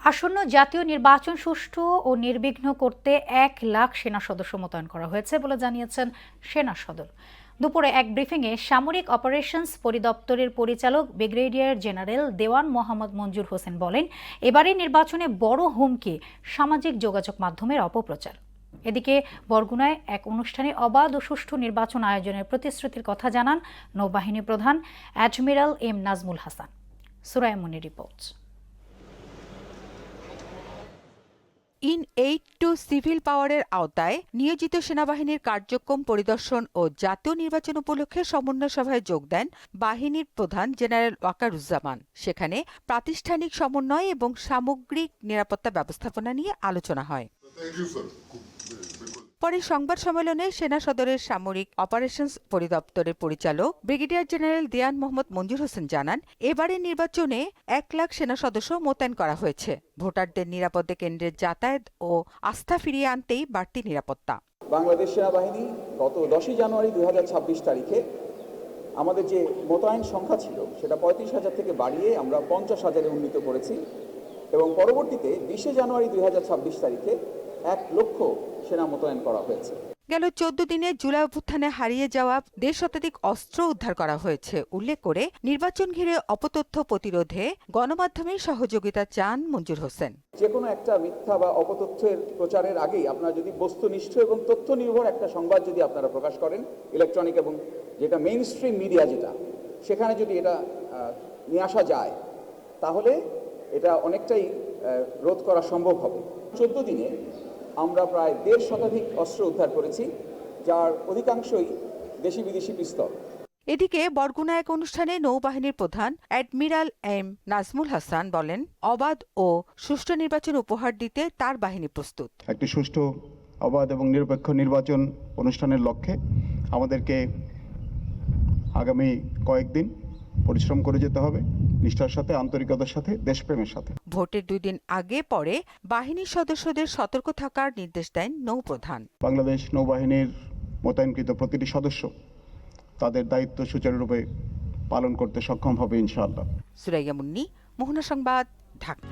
আসন্ন জাতীয় নির্বাচন সুষ্ঠু ও নির্বিঘ্ন করতে 1 লাখ সেনা সদস্য মোতায়েন করা হয়েছে বলে জানিয়েছেন সেনা সদর। দুপুরে এক ব্রিফিংয়ে সামরিক অপারেশনস পরিদপ্তরের পরিচালক ব্রিগেডিয়ার জেনারেল দেওয়ান মোহাম্মদ মঞ্জুর হোসেন বলেন, এবারের নির্বাচনে বড় হুমকি সামাজিক যোগাযোগ মাধ্যমের অপপ্রচার। এদিকে বরগুনায় এক অনুষ্ঠানে অবাধ ও সুষ্ঠু নির্বাচন আয়োজনের প্রতিশ্রুতির কথা জানান নৌবাহিনী প্রধান admiral M Nazmul Hasan. Suraiya Munir report. In aid to civil পাওয়ারের আওতায় নিয়োজিত সেনাবাহিনীর কার্যক্রম পরিদর্শন ও জাতীয় নির্বাচন উপলক্ষে সমন্বয় সভায় যোগ দেন বাহিনীর প্রধান জেনারেল ওয়াকারুজ্জামান। সেখানে প্রাতিষ্ঠানিক সমন্বয় এবং সামগ্রিক নিরাপত্তা ব্যবস্থাপনা নিয়ে আলোচনা হয়। পরে সংবাদ সম্মেলনে সেনা সদরের সামরিক অপারেশনস পরিদপ্তরের পরিচালক ব্রিগেডিয়ার জেনারেল দেওয়ান মোহাম্মদ মঞ্জুর হোসেন জানান, এবারের নির্বাচনে 1 লাখ সেনা সদস্য মোতায়েন করা হয়েছে। ভোটারদের নিরাপদে কেন্দ্রের যাতায়াত ও আস্থা ফিরিয়ে আনতেই বাড়তি নিরাপত্তা। বাংলাদেশ সেনাবাহিনী গত 10 জানুয়ারি 2026 তারিখে আমাদের যে মোতায়েন সংখ্যা ছিল সেটা 35,000 থেকে বাড়িয়ে আমরা 50,000-এ উন্নীত করেছি এবং পরবর্তীতে 20 জানুয়ারি 2026 তারিখে 1 লক্ষ সেনা মোতায়েন করা হয়েছে। গেল 14 দিনে জুলাই অভ্যুত্থানে হারিয়ে যাওয়া 1.5 শতাধিক অস্ত্র উদ্ধার করা হয়েছে উল্লেখ করে নির্বাচন ঘিরে অপতথ্য প্রতিরোধে গণমাধ্যমের সহযোগিতা চান মঞ্জুর হোসেন। যে কোনো একটা মিথ্যা বা অপতথ্যের প্রচারের আগেই আপনারা যদি বস্তুনিষ্ঠ এবং তথ্য নির্ভর একটা সংবাদ যদি আপনারা প্রকাশ করেন, ইলেকট্রনিক এবং যেটা মেইন স্ট্রিম মিডিয়া যেটা, সেখানে যদি এটা নিয়ে আসা যায় তাহলে এটা অনেকটাই রোধ করা সম্ভব হবে। 14 দিনে আমরা প্রায় 1.5 শতাধিক অস্ত্র উদ্ধার করেছি, যার অধিকাংশই দেশি বিদেশি পিস্তল। এদিকে বরগুনা এক অনুষ্ঠানে নৌবাহিনীর প্রধান অ্যাডমিরাল এম নাজমুল হাসান বলেন, অবাধ ও সুষ্ঠু নির্বাচন উপহার দিতে তার বাহিনী প্রস্তুত। একটি সুষ্ঠু, অবাধ এবং নিরপেক্ষ নির্বাচন অনুষ্ঠানের লক্ষ্যে আমাদেরকে আগামী কয়েকদিন পরিশ্রম করে যেতে হবে, নিষ্ঠার সাথে, আন্তরিকতার সাথে, দেশপ্রেমের সাথে। ভোটের 2 দিন আগে পরে বাহিনীর সদস্যদের সতর্ক থাকার নির্দেশ দেন নৌপ্রধান। বাংলাদেশ নৌবাহিনীর মোতায়েনকৃত প্রতিটি সদস্য তাদের দায়িত্ব সুচারুরূপে পালন করতে সক্ষম হবে ইনশাআল্লাহ। সুরাইয়া মুন্নি, মোহনা সংবাদ, ঢাকা।